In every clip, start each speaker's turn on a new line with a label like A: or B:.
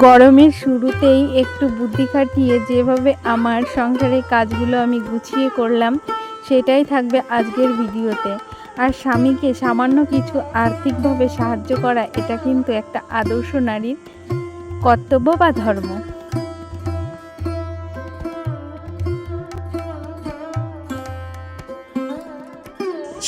A: গরমের শুরুতেই একটু বুদ্ধি খাটিয়ে যেভাবে আমার সংসারের কাজগুলো আমি গুছিয়ে করলাম সেটাই থাকবে আজকের ভিডিওতে। আর স্বামীকে সামান্য কিছু আর্থিকভাবে সাহায্য করা এটা কিন্তু একটা আদর্শ নারীর কর্তব্য বা ধর্ম।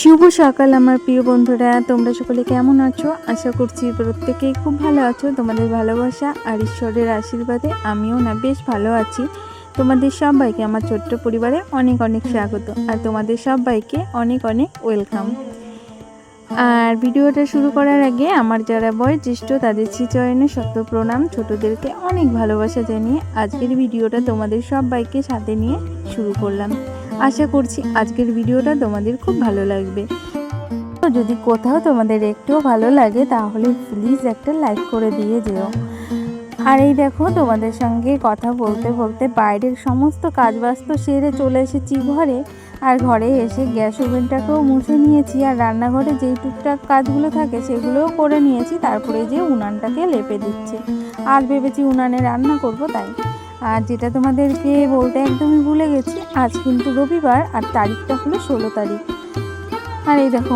A: শুভ সকাল আমার প্রিয় বন্ধুরা, তোমরা সকলে কেমন আছো? আশা করছি প্রত্যেকেই খুব ভালো আছো। তোমাদের ভালোবাসা আর ঈশ্বরের আশীর্বাদে আমিও না বেশ ভালো আছি। তোমাদের সবাইকে আমার ছোট্ট পরিবারে অনেক অনেক স্বাগত আর তোমাদের সবাইকে অনেক অনেক ওয়েলকাম। আর ভিডিওটা শুরু করার আগে আমার যারা বয়োজ্যেষ্ঠ তাদের শ্রীচরণে শত প্রণাম, ছোটদেরকে অনেক ভালোবাসা জানিয়ে আজকের ভিডিওটা তোমাদের সবাইকে সাথে নিয়ে শুরু করলাম। আশা করছি আজকের ভিডিওটা তোমাদের খুব ভালো লাগবে। যদি কোথাও তোমাদের একটুও ভালো লাগে তাহলে প্লিজ একটা লাইক করে দিয়ে যেও। আর এই দেখো তোমাদের সঙ্গে কথা বলতে বলতে বাইরের সমস্ত কাজবাজ তো সেরে চলে এসেছি ঘরে। আর ঘরে এসে গ্যাস ওভেনটাকেও মুছে নিয়েছি আর রান্নাঘরে যেই টুকটাক কাজগুলো থাকে সেগুলোও করে নিয়েছি। তারপরে যে উনানটাকে লেপে দিচ্ছি আর ভেবেছি উনানে রান্না করব তাই। আর যেটা তোমাদেরকে বলতে একদমই ভুলে গেছি, আজ কিন্তু রবিবার আর তারিখটা হলো 16 তারিখ। আর এই দেখো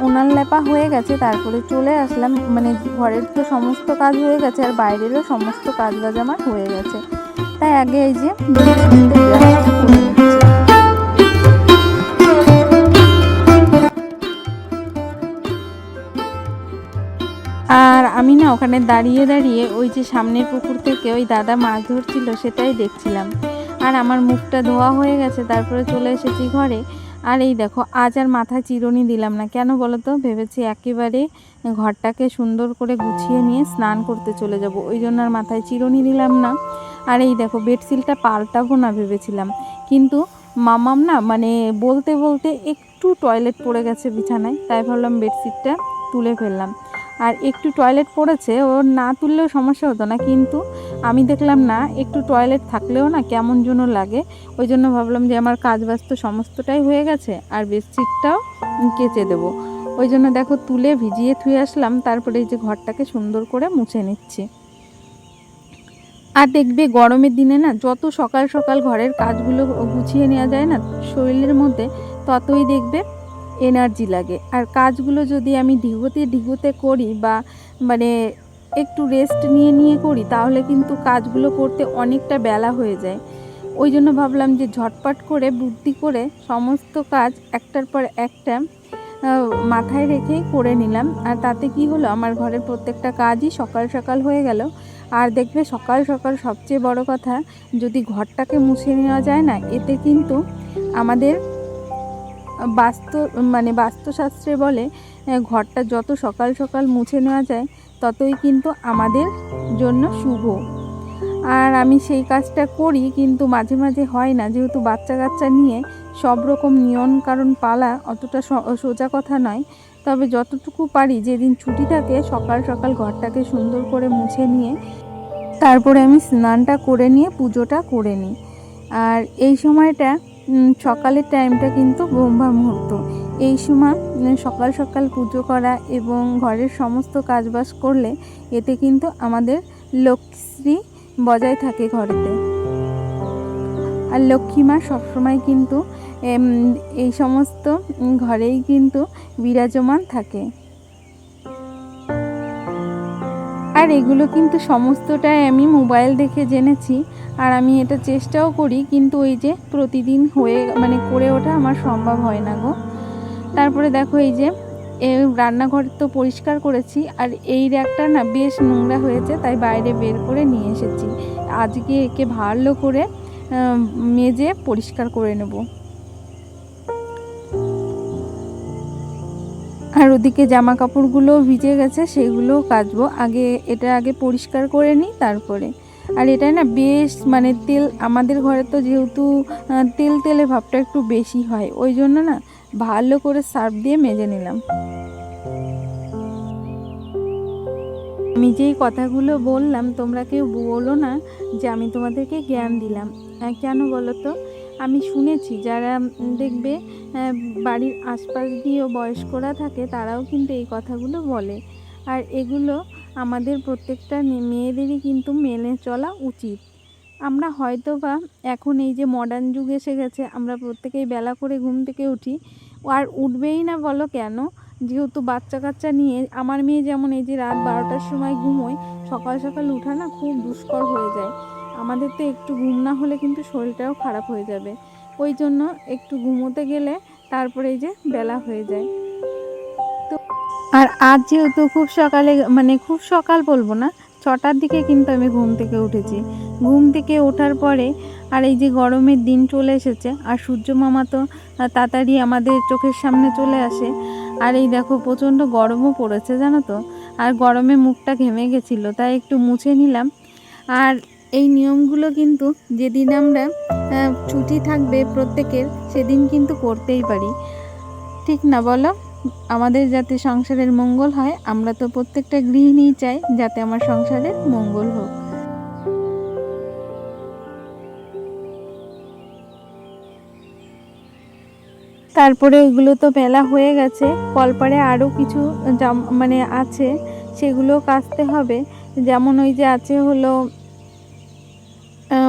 A: উনান লেপা হয়ে গেছে, তারপরে চলে আসলাম, মানে ঘরের তো সমস্ত কাজ হয়ে গেছে আর বাইরেরও সমস্ত কাজ বাজ আমার হয়ে গেছে। তাই আগে এই যে আর আমি না ওখানে দাঁড়িয়ে দাঁড়িয়ে ওই যে সামনের পুকুর থেকে ওই দাদা মাছ ধরছিল সেটাই দেখছিলাম। আর আমার মুখটা ধোয়া হয়ে গেছে, তারপরে চলে এসেছি ঘরে। আর এই দেখো আজ আর মাথায় চিরুনি দিলাম না, কেন বলো তো? ভেবেছি একেবারে ঘরটাকে সুন্দর করে গুছিয়ে নিয়ে স্নান করতে চলে যাব, ওই জন্য আর মাথায় চিরুনি দিলাম না। আর এই দেখো বেডশিটটা পাল্টাবো না ভেবেছিলাম, কিন্তু মামাম না মানে বলতে বলতে একটু টয়লেট পড়ে গেছে বিছানায়, তাই ভাবলাম বেডশিটটা তুলে ফেললাম। আর একটু টয়লেট পড়েছে, ওর না তুললেও সমস্যা হতো না, কিন্তু আমি দেখলাম না একটু টয়লেট থাকলেও না কেমন যেন লাগে। ওই জন্য ভাবলাম যে আমার কাজ বাজ সমস্তটাই হয়ে গেছে আর বেডশিটটাও কেচে দেবো। ওই জন্য দেখো তুলে ভিজিয়ে থুয়ে আসলাম, তারপরে এই যে ঘরটাকে সুন্দর করে মুছে নিচ্ছি। আর দেখবে গরমের দিনে না যত সকাল সকাল ঘরের কাজগুলো গুছিয়ে নেওয়া যায় না শরীরের মধ্যে, ততই দেখবে এনার্জি লাগে। আর কাজগুলো যদি আমি ঢিগুতে করি বা মানে একটু রেস্ট নিয়ে নিয়ে করি তাহলে কিন্তু কাজগুলো করতে অনেকটা বেলা হয়ে যায়। ওই জন্য ভাবলাম যে ঝটপট করে বুদ্ধি করে সমস্ত কাজ একটার পর একটা মাথায় রেখেই করে নিলাম। আর তাতে কি হলো, আমার ঘরের প্রত্যেকটা কাজই সকাল সকাল হয়ে গেল। আর দেখবে সকাল সকাল সবচেয়ে বড় কথা, যদি ঘরটাকে মুছে নেওয়া যায় না, এতে কিন্তু আমাদের বাস্তুশাস্ত্রে বলে ঘরটা যত সকাল সকাল মুছে নেওয়া যায় ততই কিন্তু আমাদের জন্য শুভ। আর আমি সেই কাজটা করি, কিন্তু মাঝে মাঝে হয় না, যেহেতু বাচ্চা কাচ্চা নিয়ে সব রকম নিয়ম কারণ পালা অতটা সোজা কথা নয়। তবে যতটুকু পারি, যেদিন ছুটি থাকে সকাল সকাল ঘরটাকে সুন্দর করে মুছে নিয়ে তারপরে আমি স্নানটা করে নিয়ে পুজোটা করে নিই। আর এই সময়টা সকালের টাইমটা কিন্তু ব্রহ্মা মুহূর্ত। এই সময় সকাল সকাল পুজো করা এবং ঘরের সমস্ত কাজবাজ করলে এতে কিন্তু আমাদের লক্ষ্মী বজায় থাকে ঘরেতে। আর লক্ষ্মী মা সবসময় কিন্তু এই সমস্ত ঘরেই কিন্তু বিরাজমান থাকে। আর এগুলো কিন্তু সমস্তটাই আমি মোবাইল দেখে জেনেছি, আর আমি এটা চেষ্টাও করি, কিন্তু ওই যে প্রতিদিন করে ওঠা আমার সম্ভব হয় না গো। তারপরে দেখো এই যে রান্নাঘর তো পরিষ্কার করেছি, আর এই র্যাকটা না বেশ নোংরা হয়েছে, তাই বাইরে বের করে নিয়ে এসেছি। আজকে একে ভালো করে মেজে পরিষ্কার করে নেব। আর ওদিকে জামা কাপড়গুলো ভিজে গেছে, সেগুলোও কাচবো। এটা আগে পরিষ্কার করে নিই তারপরে। আর এটাই না বেশ তেল, আমাদের ঘরে তো যেহেতু তেলে ভাবটা একটু বেশি হয়, ওই জন্য না ভালো করে সার্ফ দিয়ে মেজে নিলাম। আমি যেই কথাগুলো বললাম তোমরা কেউ বলো না যে আমি তোমাদেরকে জ্ঞান দিলাম, কেন বলো তো? আমি শুনেছি যারা দেখবে বাড়ির আশপাশ দিয়েও বয়স্করা থাকে, তারাও কিন্তু এই কথাগুলো বলে। আর এগুলো আমাদের প্রত্যেকটা মেয়েদেরই কিন্তু মেনে চলা উচিত। আমরা হয়তো বা এখন এই যে মডার্ন যুগ এসে গেছে, আমরা প্রত্যেকেই বেলা করে ঘুম থেকে উঠি, আর উঠবেই না বলো কেন? যেহেতু বাচ্চা কাচ্চা নিয়ে, আমার মেয়ে যেমন এই যে রাত 12টার সময় ঘুমোয়, সকাল সকাল উঠা না খুব দুষ্কর হয়ে যায়। আমাদের তো একটু ঘুম না হলে কিন্তু শরীরটাও খারাপ হয়ে যাবে, ওই জন্য একটু ঘুমোতে গেলে তারপরে এই যে বেলা হয়ে যায়। তো আর আজ যেহেতু খুব সকালে, মানে খুব সকাল বলবো না, 6টার দিকে কিন্তু আমি ঘুম থেকে উঠেছি। ঘুম থেকে ওঠার পরে আর এই যে গরমের দিন চলে এসেছে, আর সূর্য মামা তো তাড়াতাড়ি আমাদের চোখের সামনে চলে আসে। আর এই দেখো প্রচণ্ড গরমও পড়েছে জানো তো, আর গরমে মুখটা ঘেমে গেছিলো, তাই একটু মুছে নিলাম। আর এই নিয়মগুলো কিন্তু যেদিন আমরা ছুটি থাকবে প্রত্যেকের, সেদিন কিন্তু করতেই পারি, ঠিক না বলো? আমাদের যাতে সংসারের মঙ্গল হয়, আমরা তো প্রত্যেকটা গৃহিণী চাই যাতে আমার সংসারের মঙ্গল হোক। তারপরে ওইগুলো তো বেলা হয়ে গেছে, কলপারে আরও কিছু মানে আছে, সেগুলো কাচতে হবে। যেমন ওই যে আছে হলো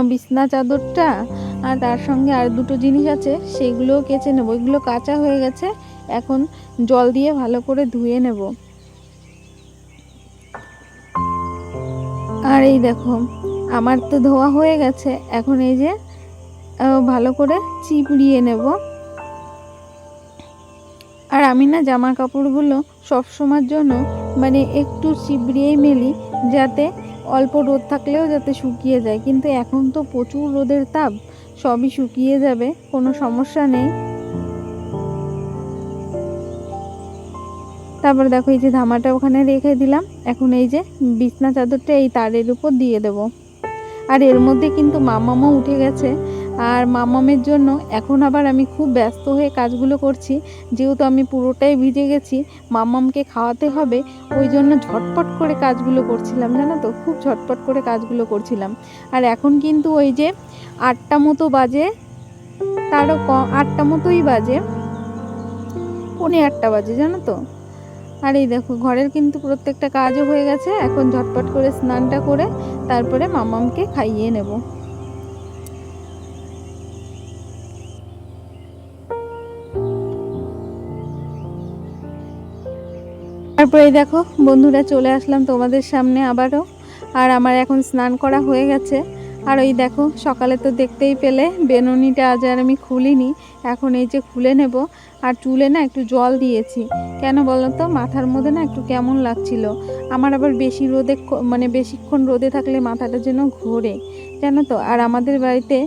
A: বিছনা চাদরটা, আর তার সঙ্গে আর দুটো জিনিস আছে, সেগুলোও কেচে নেবো। এগুলো কাঁচা হয়ে গেছে, এখন জল দিয়ে ভালো করে ধুয়ে নেব। আর এই দেখো আমার তো ধোয়া হয়ে গেছে, এখন এই যে ভালো করে চিপড়িয়ে নেব। আর আমি না জামা কাপড়গুলো সবসময়ের জন্য মানে একটু চিবড়িয়েই মেলি, যাতে অল্প রোদ থাকলেও যাতে শুকিয়ে যায়। কিন্তু এখন তো প্রচুর রোদের তাপ, সবই শুকিয়ে যাবে, কোনো সমস্যা নেই। তারপর দেখো এই যে ধামাটা ওখানে রেখে দিলাম, এখন এই যে বিছনা চাদরটা এই তারের উপর দিয়ে দেব। আর এর মধ্যে কিন্তু মামামও উঠে গেছে, আর মামামের জন্য এখন আবার আমি খুব ব্যস্ত হয়ে কাজগুলো করছি। যেহেতু আমি পুরোটাই ভিজে গেছি, মামামকে খাওয়াতে হবে, ওই জন্য ঝটপট করে কাজগুলো করছিলাম জানো তো, খুব ঝটপট করে কাজগুলো করছিলাম। আর এখন কিন্তু ওই যে 8টা মতো বাজে, তারও কম, 8টা মতোই বাজে, 7:45 বাজে জানো তো। আর এই দেখো ঘরের কিন্তু প্রত্যেকটা কাজও হয়ে গেছে, এখন ঝটপট করে স্নানটা করে তারপরে মামামকে খাইয়ে নেব। তারপরে এই দেখো বন্ধুরা চলে আসলাম তোমাদের সামনে আবারও। আর আমার এখন স্নান করা হয়ে গেছে। আর ওই দেখো সকালে তো দেখতেই পেলে বেনুনিটা আজ আর আমি খুলিনি, এখন এই যে খুলে নেব। আর চুলে না একটু জল দিয়েছি, কেন বলো তো, মাথার মধ্যে না একটু কেমন লাগছিল। আমার আবার বেশি রোদে, মানে বেশিক্ষণ রোদে থাকলে মাথাটা যেন ঘোরে জানো তো। আর আমাদের বাড়িতে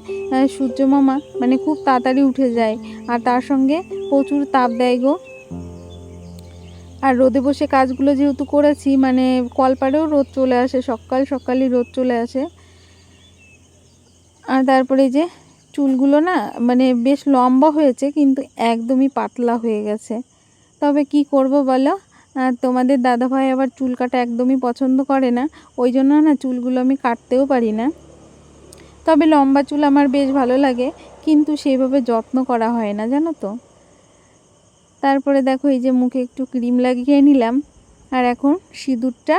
A: সূর্য মামা মানে খুব তাড়াতাড়ি উঠে যায়, আর তার সঙ্গে প্রচুর তাপ দেয় গো। আর রোদে বসে কাজগুলো যেহেতু করেছি, মানে কলপাড়েও রোদ চলে আসে, সকাল সকালই রোদ চলে আসে। আর তারপরে যে চুলগুলো না মানে বেশ লম্বা হয়েছে, কিন্তু একদমই পাতলা হয়ে গেছে। তবে কি করব বলো, তোমাদের দাদাভাই আবার চুল কাটা একদমই পছন্দ করে না, ওই জন্য না চুলগুলো আমি কাটতেও পারি না। তবে লম্বা চুল আমার বেশ ভালো লাগে, কিন্তু সেইভাবে যত্ন করা হয় না জানো তো। তারপরে দেখো এই যে মুখে একটু ক্রিম লাগিয়ে নিলাম, আর এখন সিঁদুরটা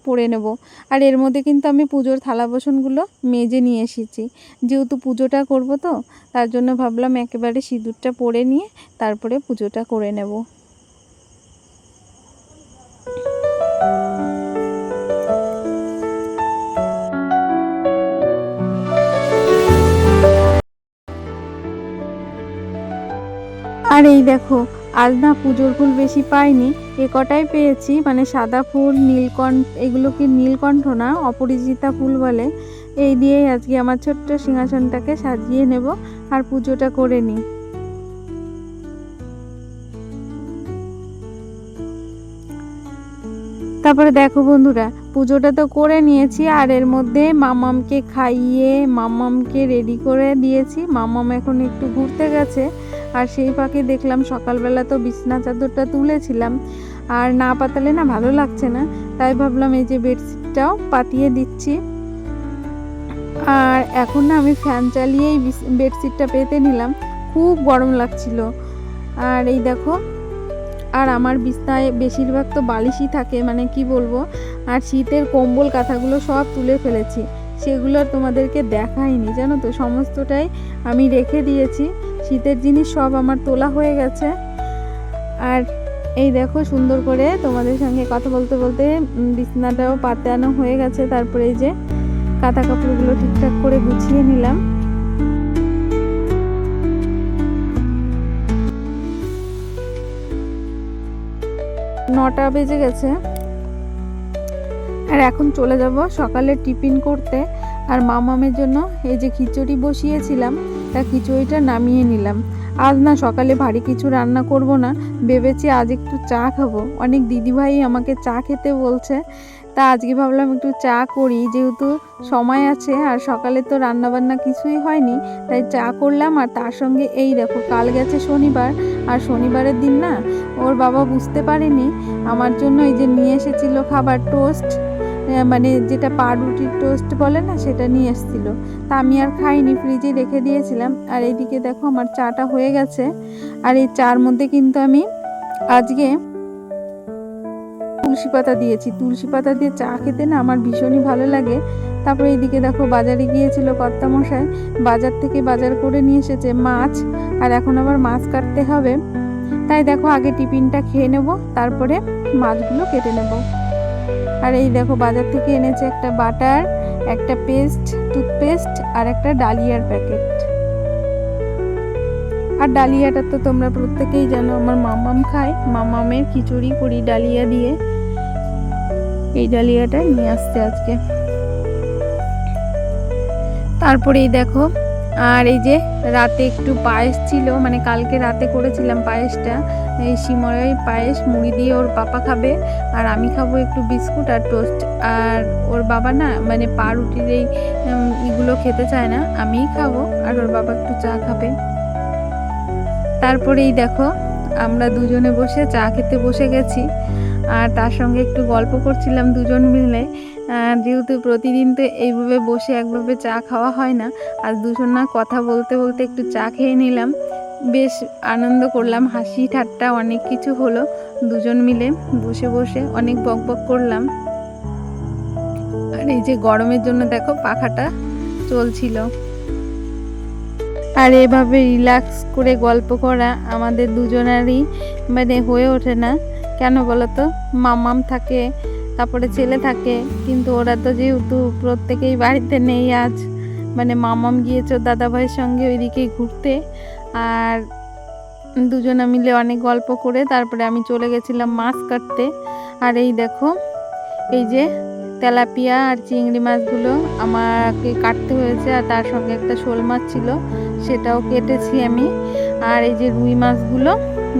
A: পরে নেব। আর এর মধ্যে কিন্তু আমি পুজোর থালা বাসনগুলো মেজে নিয়ে এসেছি, যেহেতু পুজোটা করব তো, তার জন্য ভাবলাম একেবারে সিঁদুরটা পরে নিয়ে তারপরে পুজোটা করে নেব। আর এই দেখো আজ না পুজোর ফুল বেশি পাইনি, এ কটাই পেয়েছি, মানে সাদা ফুল, নীলকণ্ঠ, এগুলো কি নীলকণ্ঠ না, অপরাজিতা ফুল বলে। এই দিয়েই আজকে আমার ছোট্ট সিংহাসনটাকে সাজিয়ে নেব আর পুজোটা করে নিই। তারপরে দেখো বন্ধুরা পুজোটা তো করে নিয়েছি, আর এর মধ্যে মামামকে খাইয়ে মামামকে রেডি করে দিয়েছি। মামাম এখন একটু ঘুরতে গেছে, আর সেই ফাঁকে দেখলাম সকালবেলা তো বিছনা চাদরটা তুলেছিলাম, আর না পাতালে না ভালো লাগছে না, তাই ভাবলাম এই যে বেডশিটটাও পাতিয়ে দিচ্ছি। আর এখন না আমি ফ্যান চালিয়েই বেডশিটটা পেতে নিলাম, খুব গরম লাগছিল। আর এই দেখো, আর আমার বিছনায় বেশিরভাগ তো বালিশই থাকে, মানে কি বলবো। আর শীতের কম্বল কাঁথাগুলো সব তুলে ফেলেছি, সেগুলো তোমাদেরকে দেখাইনি জানো তো, সমস্তটাই আমি রেখে দিয়েছি। শীতের জিনিস সব আমার তোলা হয়ে গেছে। আর এই দেখো সুন্দর করে তোমাদের সঙ্গে কথা বলতে বলতে বিছনাটাও পাতানো হয়ে গেছে। তারপরে এই যে কাঁথা কাপড়গুলো ঠিকঠাক করে গুছিয়ে নিলাম। নটা বেজে গেছে, আর এখন চলে যাব সকালে টিফিন করতে। আর মামামের জন্য এই যে খিচুড়ি বসিয়েছিলাম, তা খিচুড়িটা নামিয়ে নিলাম। আজ না সকালে ভারী কিছু রান্না করব না, ভেবেছি আজ একটু চা খাবো। অনেক দিদিভাই আমাকে চা খেতে বলছে, তা আজকে ভাবলাম একটু চা করি, যেহেতু সময় আছে আর সকালে তো রান্নাবান্না কিছুই হয়নি, তাই চা করলাম। আর তার সঙ্গে এই দেখো, কাল গেছে শনিবার, আর শনিবারের দিন না ওর বাবা বুঝতে পারেনি, আমার জন্য এই যে নিয়ে এসেছিল খাবার, টোস্ট, মানে যেটা পাউরুটির টোস্ট বলে না, সেটা নিয়ে এসেছিল। তা আমি আর খাইনি, ফ্রিজে রেখে দিয়েছিলাম। আর এইদিকে দেখো আমার চাটা হয়ে গেছে। আর এই চার মধ্যে কিন্তু আমি আজকে তুলসী পাতা দিয়েছি। তুলসী পাতা দিয়ে চা খেতে না আমার ভীষণই ভালো লাগে। তারপরে এইদিকে দেখো বাজারে গিয়েছিল কর্তামশাই, বাজার থেকে বাজার করে নিয়ে এসেছে মাছ, আর এখন আবার মাছ কাটতে হবে। তাই দেখো আগে টিফিনটা খেয়ে নেব, তারপরে মাছগুলো কেটে নেব। আর এই দেখো বাজার থেকে এনেছে একটা বাটার, একটা পেস্ট, টুথপেস্ট, আর একটা ডালিয়ার প্যাকেট। আর ডালিয়াটা তো তোমরা প্রত্যেকেই জানো, আমার মামাম খায়, মামামের খিচুড়ি করি ডালিয়া দিয়ে। এই ডালিয়াটা নিয়ে আসছে আজকে। তারপরেই দেখো, আর এই যে রাতে একটু পায়েস ছিল, মানে কালকে রাতে করেছিলাম পায়েসটা, এই সিময়ের পায়েস, মুড়ি দিয়ে ওর পাপা খাবে, আর আমি খাবো একটু বিস্কুট আর টোস্ট। আর ওর বাবা না মানে পাউরুটির এই এগুলো খেতে চায় না, আমিই খাবো, আর ওর বাবা একটু চা খাবে। তারপরেই দেখো আমরা দুজনে বসে চা খেতে বসে গেছি, আর তার সঙ্গে একটু গল্প করছিলাম দুজন মিলে। যেহেতু প্রতিদিন তো এইভাবে বসে একভাবে চা খাওয়া হয় না, আজ দুজন না কথা বলতে বলতে একটু চা খেয়ে নিলাম, বেশ আনন্দ করলাম, হাসি ঠাট্টা অনেক কিছু হলো, দুজন মিলে বসে বসে অনেক বকবক করলাম। আর এই যে গরমের জন্য দেখো পাখাটা চলছিল। আর এভাবে রিল্যাক্স করে গল্প করা আমাদের দুজনারই মানে হয়ে ওঠে না, কেন বলো তো, মামাম থাকে, তারপরে ছেলে থাকে, কিন্তু ওরা তো যেহেতু প্রত্যেকেই বাড়িতে নেই আজ, মানে মামাম গিয়েছে দাদা ভাইয়ের সঙ্গে ওইদিকেই ঘুরতে। আর দুজনা মিলে অনেক গল্প করে তারপরে আমি চলে গেছিলাম মাছ কাটতে। আর এই দেখো এই যে তেলাপিয়া আর চিংড়ি মাছগুলো আমাকে কাটতে হয়েছে, আর তার সঙ্গে একটা শোল মাছ ছিল, সেটাও কেটেছি আমি। আর এই যে রুই মাছগুলো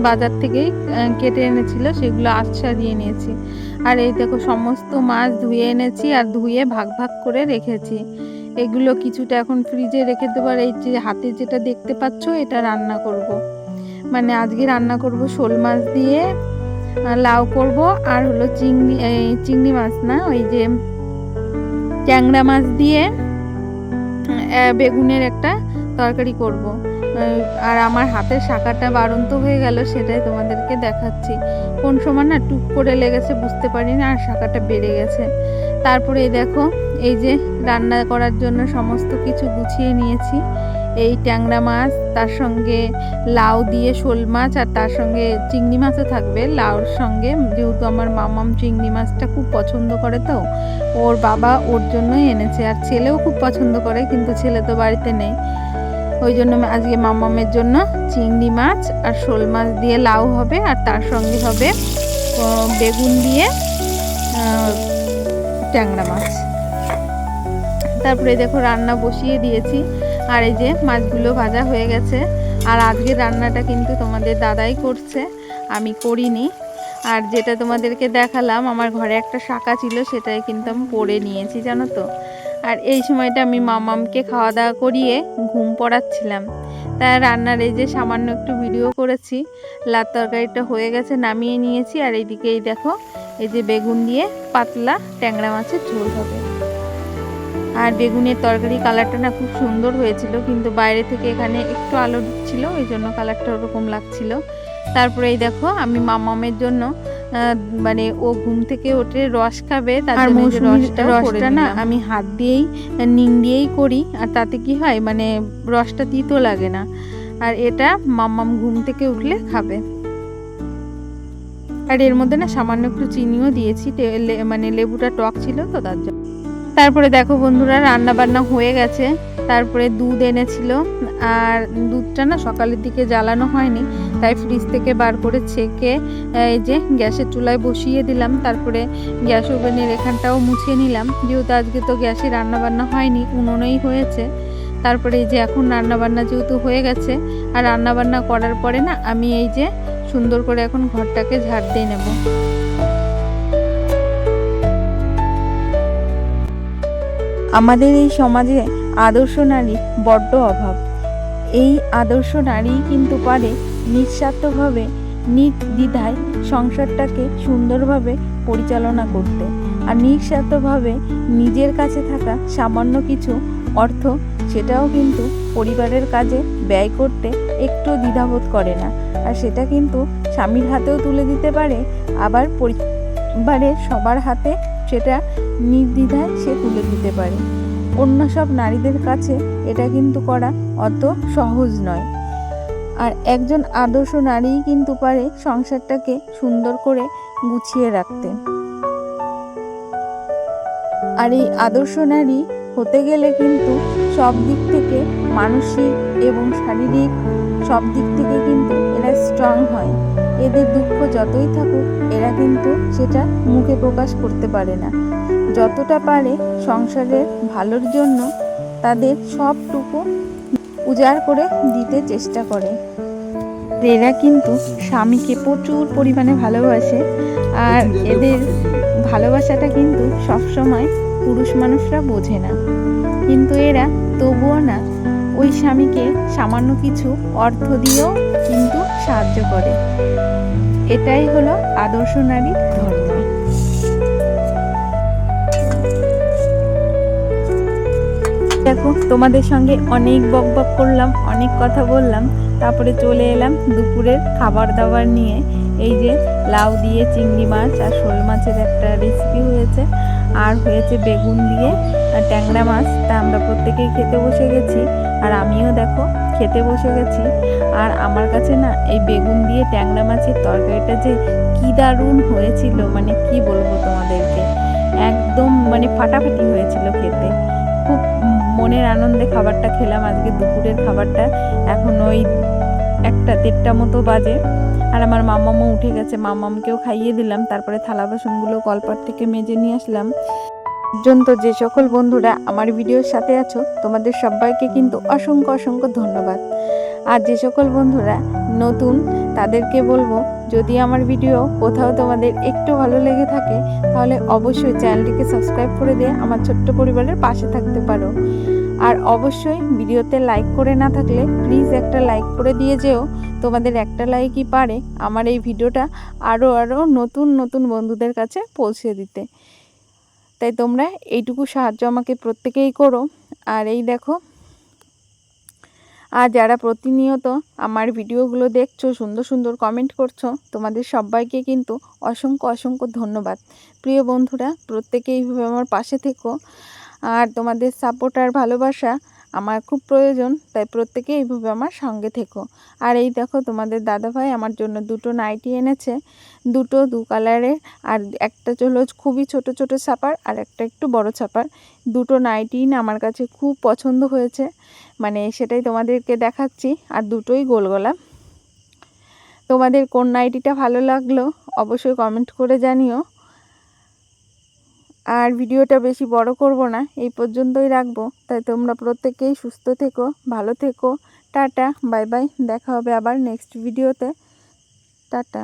A: বাজার থেকেই কেটে এনেছিল, সেগুলো আঁশ ছাড়িয়ে নিয়েছি। আর এই দেখো সমস্ত মাছ ধুয়ে এনেছি, আর ধুয়ে ভাগ ভাগ করে রেখেছি। এগুলো কিছুটা এখন ফ্রিজে রেখে দেবো। আর এই যে হাতে যেটা দেখতে পাচ্ছ, এটা রান্না করব, মানে আজকে রান্না করব শোল মাছ দিয়ে লাউ করব, আর হলো চিংড়ি মাছ না, ওই যে ট্যাংরা মাছ দিয়ে বেগুনের একটা তরকারি করব। আর আমার হাতের শাঁখাটা বাড়ন্ত হয়ে গেল, সেটাই তোমাদেরকে দেখাচ্ছি। কোন সময় না টুক করে লেগেছে বুঝতে পারি না, আর শাঁখাটা বেড়ে গেছে। তারপরে এই দেখো এই যে রান্না করার জন্য সমস্ত কিছু গুছিয়ে নিয়েছি। এই ট্যাংরা মাছ, তার সঙ্গে লাউ দিয়ে শোল মাছ, আর তার সঙ্গে চিংড়ি মাছও থাকবে লাউর সঙ্গে, যেহেতু আমার মামাম চিংড়ি মাছটা খুব পছন্দ করে, তো ওর বাবা ওর জন্যই এনেছে। আর ছেলেও খুব পছন্দ করে, কিন্তু ছেলে তো বাড়িতে নেই, ওই জন্য আজকে মামামের জন্য চিংড়ি মাছ আর শোল মাছ দিয়ে লাউ হবে, আর তার সঙ্গে হবে বেগুন দিয়ে ট্যাংরা মাছ। তারপরে দেখো রান্না বসিয়ে দিয়েছি, আর এই যে মাছগুলো ভাজা হয়ে গেছে। আর আজকে রান্নাটা কিন্তু তোমাদের দাদাই করছে, আমি করিনি। আর যেটা তোমাদেরকে দেখালাম, আমার ঘরে একটা শাঁখা ছিল, সেটাই কিন্তু আমি পরে নিয়েছি জানো তো। আর এই সময়টা আমি মামামকে খাওয়া দাওয়া করিয়ে ঘুম পড়াচ্ছিলাম, তাই রান্নার এই যে সামান্য একটু ভিডিও করেছি। লাউ তরকারিটা হয়ে গেছে, নামিয়ে নিয়েছি। আর এইদিকে এই দেখো এই যে বেগুন দিয়ে পাতলা ট্যাংরা মাছের ঝোল হবে। আর বেগুনের তরকারি কালারটা না খুব সুন্দর হয়েছিল, কিন্তু বাইরে থেকে এখানে একটু আলো ছিল, ওই জন্য কালারটা ওরকম লাগছিল। তারপরে এই দেখো আমি মামামের জন্য মানে ও ঘুম থেকে উঠে রস খাবে, তার জন্য রসটা না আমি হাত দিয়েই নিং দিয়েই করি, আর তাতে কি হয় মানে রসটা তিতো লাগে না। আর এটা মামাম ঘুম থেকে উঠলে খাবে। আর এর মধ্যে না সামান্য একটু চিনিও দিয়েছি, মানে লেবুটা টক ছিল তো তার জন্য। তারপরে দেখো বন্ধুরা রান্না বান্না হয়ে গেছে। তারপরে দুধ এনেছিল, আর দুধটা না সকালের দিকে জ্বালানো হয়নি, তাই ফ্রিজ থেকে বার করে ছেঁকে এই যে গ্যাসের চুলায় বসিয়ে দিলাম। তারপরে গ্যাস ওভেনের এখানটাও মুছে নিলাম, যেহেতু আজকে তো গ্যাসে রান্না বান্না হয়নি, উনুনেই হয়েছে। তারপরে এই যে এখন রান্না বান্না যেহেতু হয়ে গেছে, আর রান্না বান্না করার পরে না আমি এই যে সুন্দর করে এখন ঘরটাকে ঝাড় দিয়ে নেব। আমাদের এই সমাজে আদর্শ নারী বড্ড অভাব। এই আদর্শ নারী কিন্তু পারে নিঃস্বার্থভাবে নির্দ্বিধায় সংসারটাকে সুন্দরভাবে পরিচালনা করতে, আর নিঃস্বার্থভাবে নিজের কাছে থাকা সামান্য কিছু অর্থ সেটাও কিন্তু পরিবারের কাজে ব্যয় করতে একটু দ্বিধাবোধ করে না, আর সেটা কিন্তু স্বামীর হাতেও তুলে দিতে পারে, আবার পরিবারের সবার হাতে সেটা নির্দ্বিধায় সে তুলে দিতে পারে। অন্য সব নারীদের কাছে এটা কিন্তু করা অত সহজ নয়। আর একজন আদর্শ নারীই কিন্তু পারে সংসারটাকে সুন্দর করে গুছিয়ে রাখতে। আর এই আদর্শ নারী হতে গেলে কিন্তু সব দিক থেকে মানসিক এবং শারীরিক সব দিক থেকে কিন্তু এরা স্ট্রং হয়। এদের দুঃখ যতই থাকুক এরা কিন্তু সেটা মুখে প্রকাশ করতে পারে না, যতটা পারে সংসারের ভালোর জন্য তাদের সবটুকু উজাড় করে দিতে চেষ্টা করে। এরা কিন্তু স্বামীকে প্রচুর পরিমাণে ভালোবাসে, আর এদের ভালোবাসাটা কিন্তু সবসময় পুরুষ মানুষরা বোঝে না, কিন্তু এরা তবুও না ওই স্বামীকে সামান্য কিছু অর্থ দিয়েও কিন্তু সাহায্য করে। এটাই হলো আদর্শ নারীর ধর্ম। দেখো তোমাদের সঙ্গে অনেক বকবক করলাম, অনেক কথা বললাম, তারপরে চলে এলাম দুপুরের খাবার দাবার নিয়ে। এই যে লাউ দিয়ে চিংড়ি মাছ আর শোল মাছের একটা রেসিপি হয়েছে, আর হয়েছে বেগুন দিয়ে ট্যাংরা মাছ। তা আমরা প্রত্যেকেই খেতে বসে গেছি, আর আমিও দেখো খেতে বসে গেছি। আর আমার কাছে না এই বেগুন দিয়ে ট্যাংরা মাছের তরকারিটা যে কি দারুণ হয়েছিল, মানে কি বলবো তোমাদেরকে, একদম মানে ফাটাফাটি হয়েছিল খেতে। খুব মনের আনন্দে খাবারটা খেলাম আজকে দুপুরের খাবারটা। এখন ওই 1-1:30 মতো বাজে, আর আমার মামামও উঠে গেছে, মামামকেও খাইয়ে দিলাম। তারপরে থালা বাসনগুলো কলপাট থেকে মেজে নিয়ে আসলাম। পর্যন্ত যে সকল বন্ধুরা আমার ভিডিওর সাথে আছো তোমাদের সবাইকে কিন্তু অসংখ্য অসংখ্য ধন্যবাদ। আর যে সকল বন্ধুরা নতুন তাদেরকে বলবো, যদি আমার ভিডিও কোথাও তোমাদের একটু ভালো লেগে থাকে তাহলে অবশ্যই চ্যানেলটিকে সাবস্ক্রাইব করে দিয়ে আমার ছোট্ট পরিবারের পাশে থাকতে পারো। আর অবশ্যই ভিডিওতে লাইক করে না থাকলে প্লিজ একটা লাইক করে দিয়ে যেও। তোমাদের একটা লাইকই পারে আমার এই ভিডিওটা আরও নতুন নতুন বন্ধুদের কাছে পৌঁছে দিতে। তাই তোমরা এইটুকু সাহায্য আমাকে প্রত্যেকেই করো। আর এই দেখো, আর যারা প্রতিনিয়ত আমার ভিডিওগুলো দেখছো, সুন্দর সুন্দর কমেন্ট করছো, তোমাদের সবাইকে কিন্তু অসংখ্য অসংখ্য ধন্যবাদ। প্রিয় বন্ধুরা, প্রত্যেকে এইভাবে আমার পাশে থেকো, আর তোমাদের সাপোর্ট আর ভালোবাসা আমার খুব প্রয়োজন, তাই প্রত্যেকে এইভাবে আমার সঙ্গে থেকো। আর এই দেখো তোমাদের দাদাভাই আমার জন্য 2টো নাইটি এনেছে, 2 কালারের, আর একটা হলো খুবই ছোট ছোট ছাপার, আর একটা একটু বড় ছাপার। 2টো নাইটি না আমার কাছে খুব পছন্দ হয়েছে, মানে সেটাই তোমাদেরকে দেখাচ্ছি। আর দুটোই গোল গলা। তোমাদের কোন নাইটিটা ভালো লাগলো অবশ্যই কমেন্ট করে জানিও। আর ভিডিওটা বেশি বড় করব না, এই পর্যন্তই রাখবো। তাই তোমরা প্রত্যেকেই সুস্থ থেকো, ভালো থেকো। টাটা, বাই বাই, দেখা হবে আবার নেক্সট ভিডিওতে। টাটা।